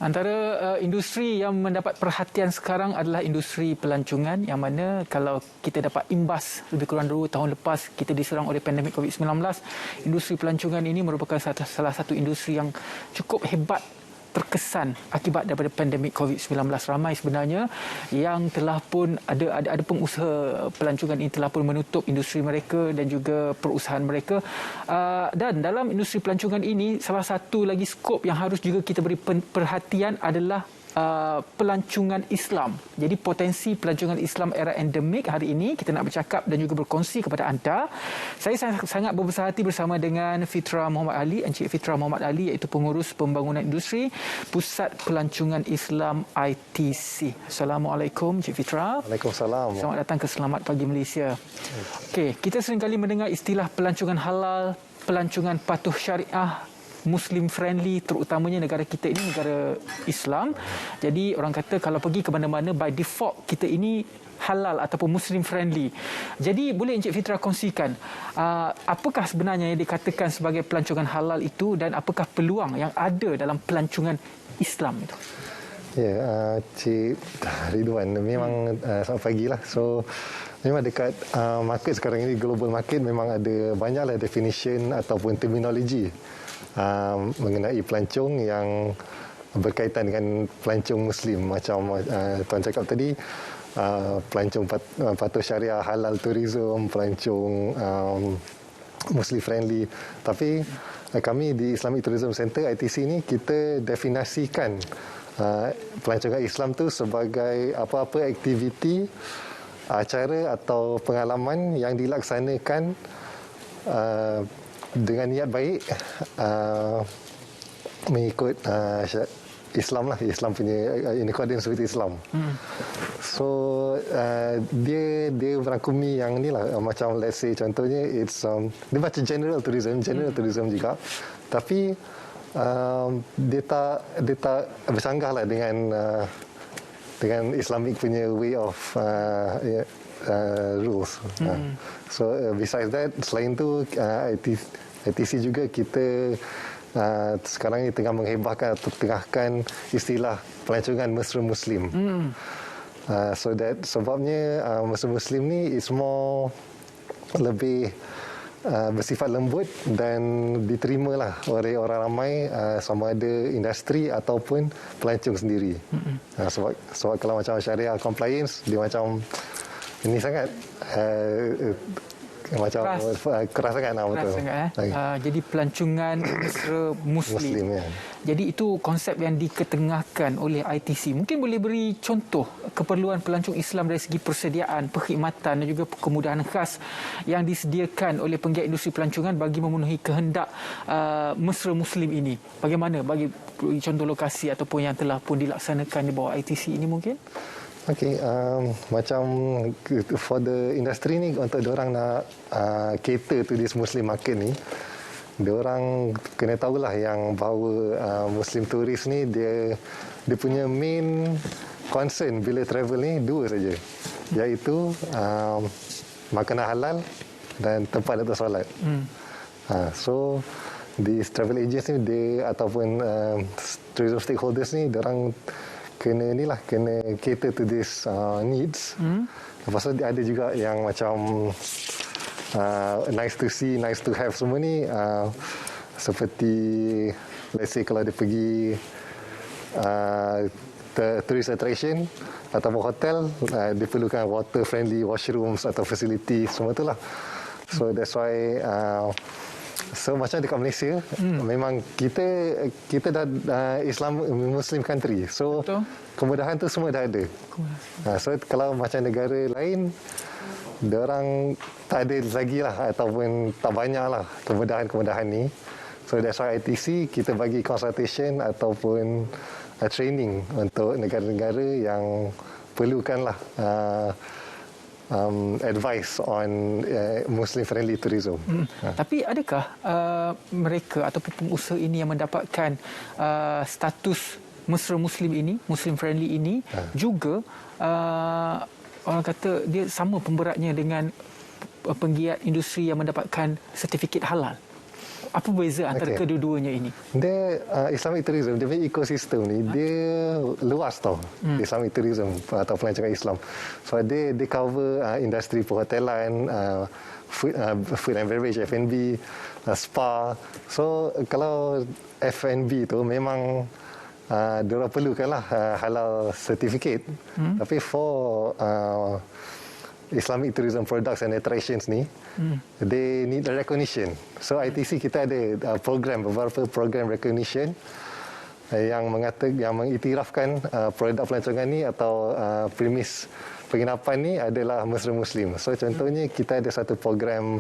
Antara industri yang mendapat perhatian sekarang adalah industri pelancongan, yang mana kalau kita dapat imbas lebih kurang 2 tahun lepas kita diserang oleh pandemik COVID-19, industri pelancongan ini merupakan salah satu industri yang cukup hebat terkesan akibat daripada pandemik COVID-19. Ramai sebenarnya yang telah pun ada pengusaha pelancongan ini telah pun menutup industri mereka dan juga perusahaan mereka. Dan dalam industri pelancongan ini, salah satu lagi skop yang harus juga kita beri perhatian adalah pelancongan Islam. Jadi potensi pelancongan Islam era endemik hari ini kita nak bercakap dan juga berkongsi kepada anda. Saya sangat berbesar hati bersama dengan Fitra Muhammad Ali, Encik Fitra Muhammad Ali, iaitu pengurus pembangunan industri Pusat Pelancongan Islam ITC. Assalamualaikum Encik Fitra. Waalaikumsalam. Selamat datang ke Selamat Pagi Malaysia. Okey, kita seringkali mendengar istilah pelancongan halal, pelancongan patuh syariah, Muslim friendly, terutamanya negara kita ini negara Islam. Jadi orang kata kalau pergi ke mana-mana by default kita ini halal ataupun Muslim friendly. Jadi boleh Encik Fitra kongsikan apakah sebenarnya yang dikatakan sebagai pelancongan halal itu dan apakah peluang yang ada dalam pelancongan Islam itu? Ya, Cik Ridwan, memang selamat pagi lah. So memang dekat market sekarang ini, global market, memang ada banyaklah definition ataupun terminologi mengenai pelancong yang berkaitan dengan pelancong Muslim. Macam Tuan cakap tadi, pelancong patuh syariah, halal tourism, pelancong Muslim friendly. Tapi kami di Islamic Tourism Center ITC ni, kita definisikan pelancongan Islam tu sebagai apa-apa aktiviti, acara atau pengalaman yang dilaksanakan dengan niat baik, mengikut Islam lah, Islam punya in accordance with Islam. So dia merangkumi yang ni lah, macam let's say contohnya dia macam general tourism juga, tapi dia tak bersanggah lah dengan Islamic punya way of rules. So besides that, selain tu ITC juga kita sekarang ini tengah menghebahkan atau tengahkan istilah pelancongan mesra Muslim. So that sebabnya mesra Muslim ni is more lebih bersifat lembut dan diterimalah oleh orang ramai, sama ada industri ataupun pelancong sendiri. Sebab kalau macam syariah compliance, dia macam ini sangat macam keras sangat, betul. Jadi pelancongan mesra Muslim. Ya. Jadi itu konsep yang diketengahkan oleh ITC. Mungkin boleh beri contoh keperluan pelancong Islam dari segi persediaan, perkhidmatan dan juga kemudahan khas yang disediakan oleh penggiat industri pelancongan bagi memenuhi kehendak mesra Muslim ini. Bagaimana bagi contoh lokasi ataupun yang telah pun dilaksanakan di bawah ITC ini mungkin? Okey, macam for the industry ni, untuk diorang nak cater to this Muslim market ni, diorang kena tahulah yang bahawa Muslim tourist ni dia punya main concern bila travel ni dua saja, iaitu makanan halal dan tempat untuk solat. So di travel agents ni ataupun tourism stakeholders ni, diorang kena cater to this needs. Lepas tu ada juga yang macam nice to see, nice to have semua ni, seperti let's say kalau dia pergi tourist attraction ataupun hotel, dia perlukan water friendly washrooms atau facility, semua tu lah. So that's why so macam dekat Malaysia, memang kita dah Islam Muslim country. So betul, kemudahan tu semua dah ada. So kalau macam negara lain, diorang tak ada lagi lah, ataupun tak banyak lah kemudahan ni. So that's why ITC kita bagi consultation ataupun training untuk negara-negara yang perlukanlah advice on Muslim friendly tourism. Tapi adakah mereka ataupun pengusaha ini yang mendapatkan status mesra Muslim ini, Muslim friendly ini, juga orang kata dia sama pemberatnya dengan penggiat industri yang mendapatkan sertifikat halal? Apa beza antara kedua-duanya ini? Dia Islamic tourism, dia punya ekosistem ni dia luas tau. Islamic tourism atau pelancongan Islam. So dia cover industri perhotelan, food and beverage, F&B, spa. So kalau F&B tu memang diorang perlukanlah halal certificate. Tapi for Islamic tourism products and attractions ni, they need a recognition. So ITC kita ada beberapa program recognition yang mengiktirafkan produk pelancongan ni atau premis penginapan ni adalah Muslim. So contohnya kita ada satu program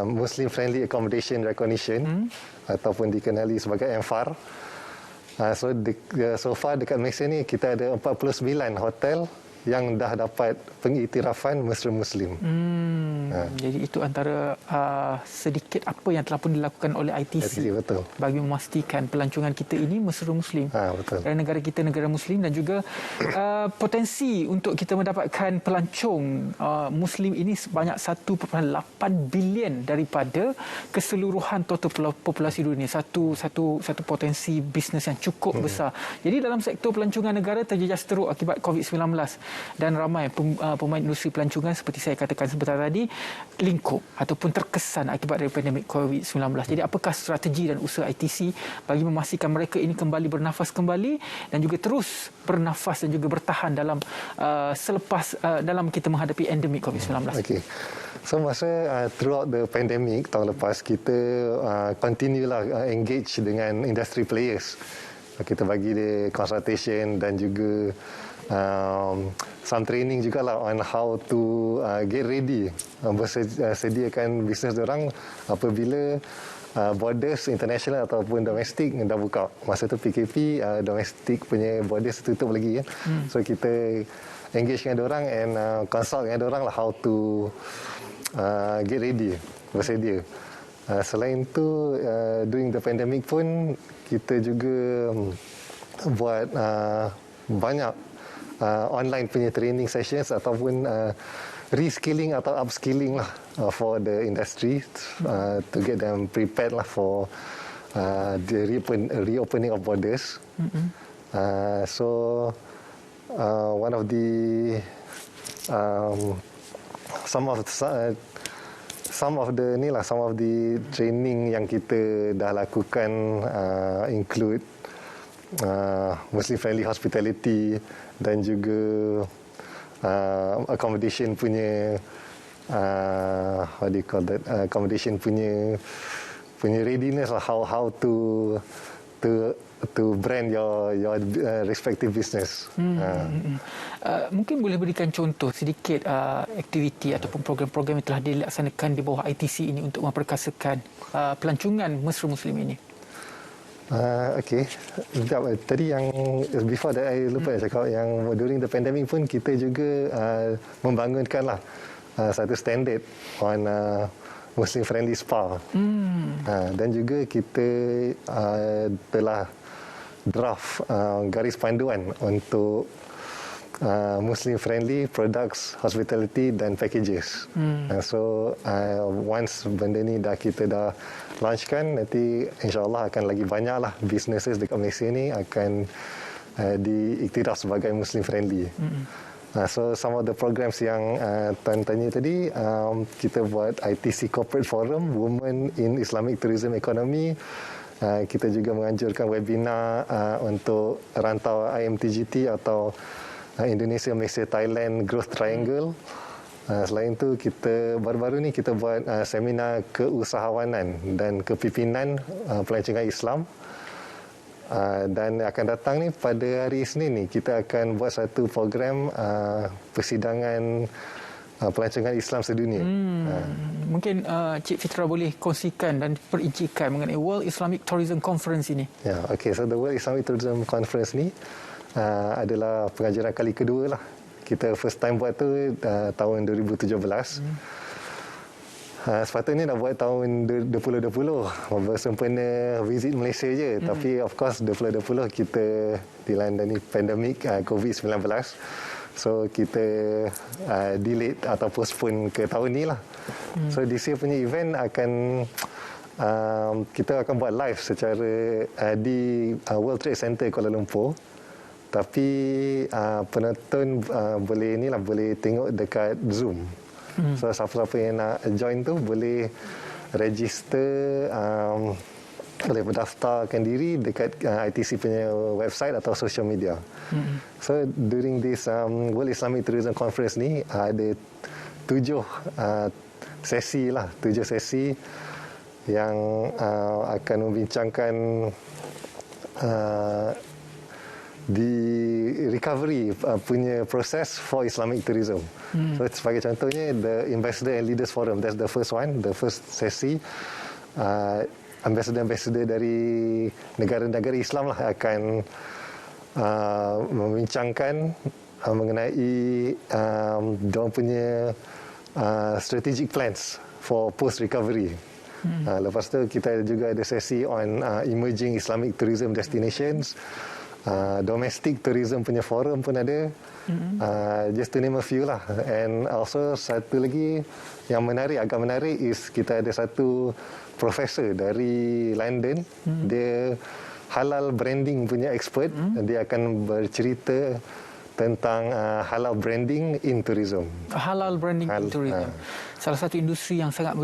Muslim Friendly Accommodation Recognition ataupun dikenali sebagai MFAR. So far dekat Malaysia ni kita ada 49 hotel yang dah dapat pengiktirafan Muslim. Jadi itu antara sedikit apa yang telah pun dilakukan oleh ITC betul. Bagi memastikan pelancongan kita ini Muslim. Betul. Dan negara kita negara Muslim dan juga potensi untuk kita mendapatkan pelancong Muslim ini sebanyak 1.8 bilion daripada keseluruhan total populasi dunia. Satu potensi bisnes yang cukup besar. Jadi dalam sektor pelancongan negara terjejas teruk akibat COVID-19. Dan ramai pemain industri pelancongan seperti saya katakan sebentar tadi lingkup ataupun terkesan akibat dari pandemik COVID-19. Jadi apakah strategi dan usaha ITC bagi memastikan mereka ini kembali bernafas kembali dan juga terus bernafas dan juga bertahan dalam dalam kita menghadapi endemik COVID-19? Okay. So masa throughout the pandemic tahun lepas kita continue lah engage dengan industry players. Kita bagi dia consultation dan juga some training jugalah on how to get ready, sediakan bisnes diorang apabila borders international ataupun domestik dah buka. Masa tu PKP, domestik punya borders tutup lagi. So kita engage dengan diorang and consult dengan diorang lah how to get ready, bersedia. Selain tu, during the pandemic pun kita juga buat banyak online punya training sessions ataupun reskilling atau upskilling lah for the industry to get them prepared lah for the reopening of borders. So one of the some of the training yang kita dah lakukan include Muslim friendly hospitality dan juga accommodation punya accommodation punya readiness lah, how to brand your respective business. Mungkin boleh berikan contoh sedikit aktiviti ataupun program-program yang telah dilaksanakan di bawah ITC ini untuk memperkasakan pelancongan Muslim ini. Okay. Tadi yang before that I lupa cakap yang during the pandemic pun kita juga membangunkanlah satu standard on Muslim friendly spa. Dan juga kita telah draft garis panduan untuk Muslim friendly products, hospitality dan packages. So once benda ni kita dah launchkan, nanti insyaAllah akan lagi banyak lah businesses dekat Malaysia ni akan diiktiraf sebagai Muslim friendly. So some of the programs yang Tuan tanya tadi, kita buat ITC Corporate Forum Women in Islamic Tourism Economy. Kita juga menganjurkan webinar untuk rantau IMTGT atau Indonesia, Malaysia, Thailand Growth Triangle. Selain itu, kita baru-baru ni kita buat seminar keusahawanan dan kepimpinan pelancongan Islam. Dan akan datang ni pada hari Isnin ni kita akan buat satu program persidangan pelancongan Islam sedunia. Mungkin Cik Fitra boleh kongsikan dan perincikan mengenai World Islamic Tourism Conference ini. Ya, okay. So the World Islamic Tourism Conference ni adalah pengajaran kali kedua lah. Kita first time buat tu tahun 2017. Sepatutnya nak buat tahun 2020 bersempena visit Malaysia je. Tapi of course 2020 kita dilandani pandemik COVID-19. So kita delete atau postpone ke tahun ni lah. So this year punya event akan kita akan buat live secara di World Trade Center Kuala Lumpur. Tapi penonton boleh tengok dekat Zoom. So siapa-siapa yang nak join tu boleh register, boleh berdaftarkan diri dekat ITC punya website atau social media. So during this World Islamic Tourism Conference ni ada 7 sesi yang akan membincangkan di recovery punya proses for Islamic tourism. So sebagai contohnya the Ambassador and Leaders Forum, that's the first one, the first sesi. Ambassador dari negara-negara Islam lah akan membincangkan mengenai diorang punya strategic plans for post recovery. Lepas tu kita juga ada sesi on emerging Islamic tourism destinations. Domestic tourism punya forum pun ada. Just to name a few lah. And also satu lagi yang agak menarik is kita ada satu profesor dari London. Dia halal branding punya expert. Dia akan bercerita tentang halal branding in tourism. Halal branding in tourism. Salah satu industri yang sangat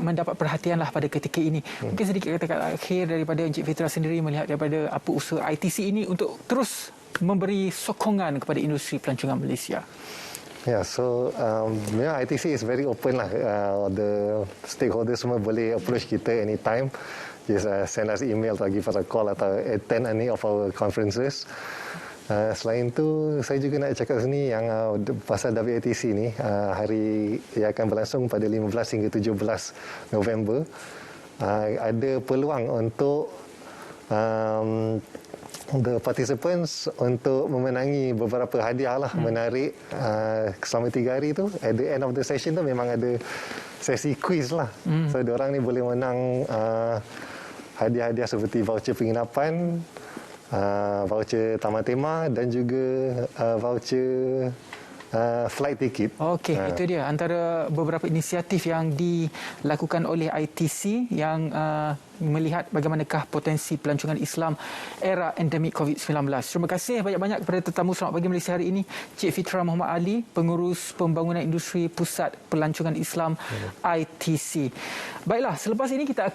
mendapat perhatian lah pada ketika ini. Mungkin sedikit kata-kata akhir daripada Encik Fitra sendiri melihat daripada apa usaha ITC ini untuk terus memberi sokongan kepada industri pelancongan Malaysia. Yeah, so ITC is very open lah. The stakeholders semua boleh approach kita anytime. Just send us email atau give us a call atau attend any of our conferences. Selain tu, saya juga nak cakap sini yang pasal WITC ni, hari yang akan berlangsung pada 15 hingga 17 November. Ada peluang untuk the participants untuk memenangi beberapa hadiah lah menarik selama 3 hari tu. At the end of the session tu memang ada sesi quiz lah. So, diorang ni boleh menang hadiah-hadiah seperti voucher penginapan, voucher taman tema dan juga voucher flight ticket. Okey, itu dia antara beberapa inisiatif yang dilakukan oleh ITC yang melihat bagaimanakah potensi pelancongan Islam era endemik COVID-19. Terima kasih banyak-banyak kepada tetamu Selamat Pagi Malaysia hari ini, Cik Fitra Muhammad Ali, Pengurus Pembangunan Industri Pusat Pelancongan Islam ITC. Baiklah, selepas ini kita akan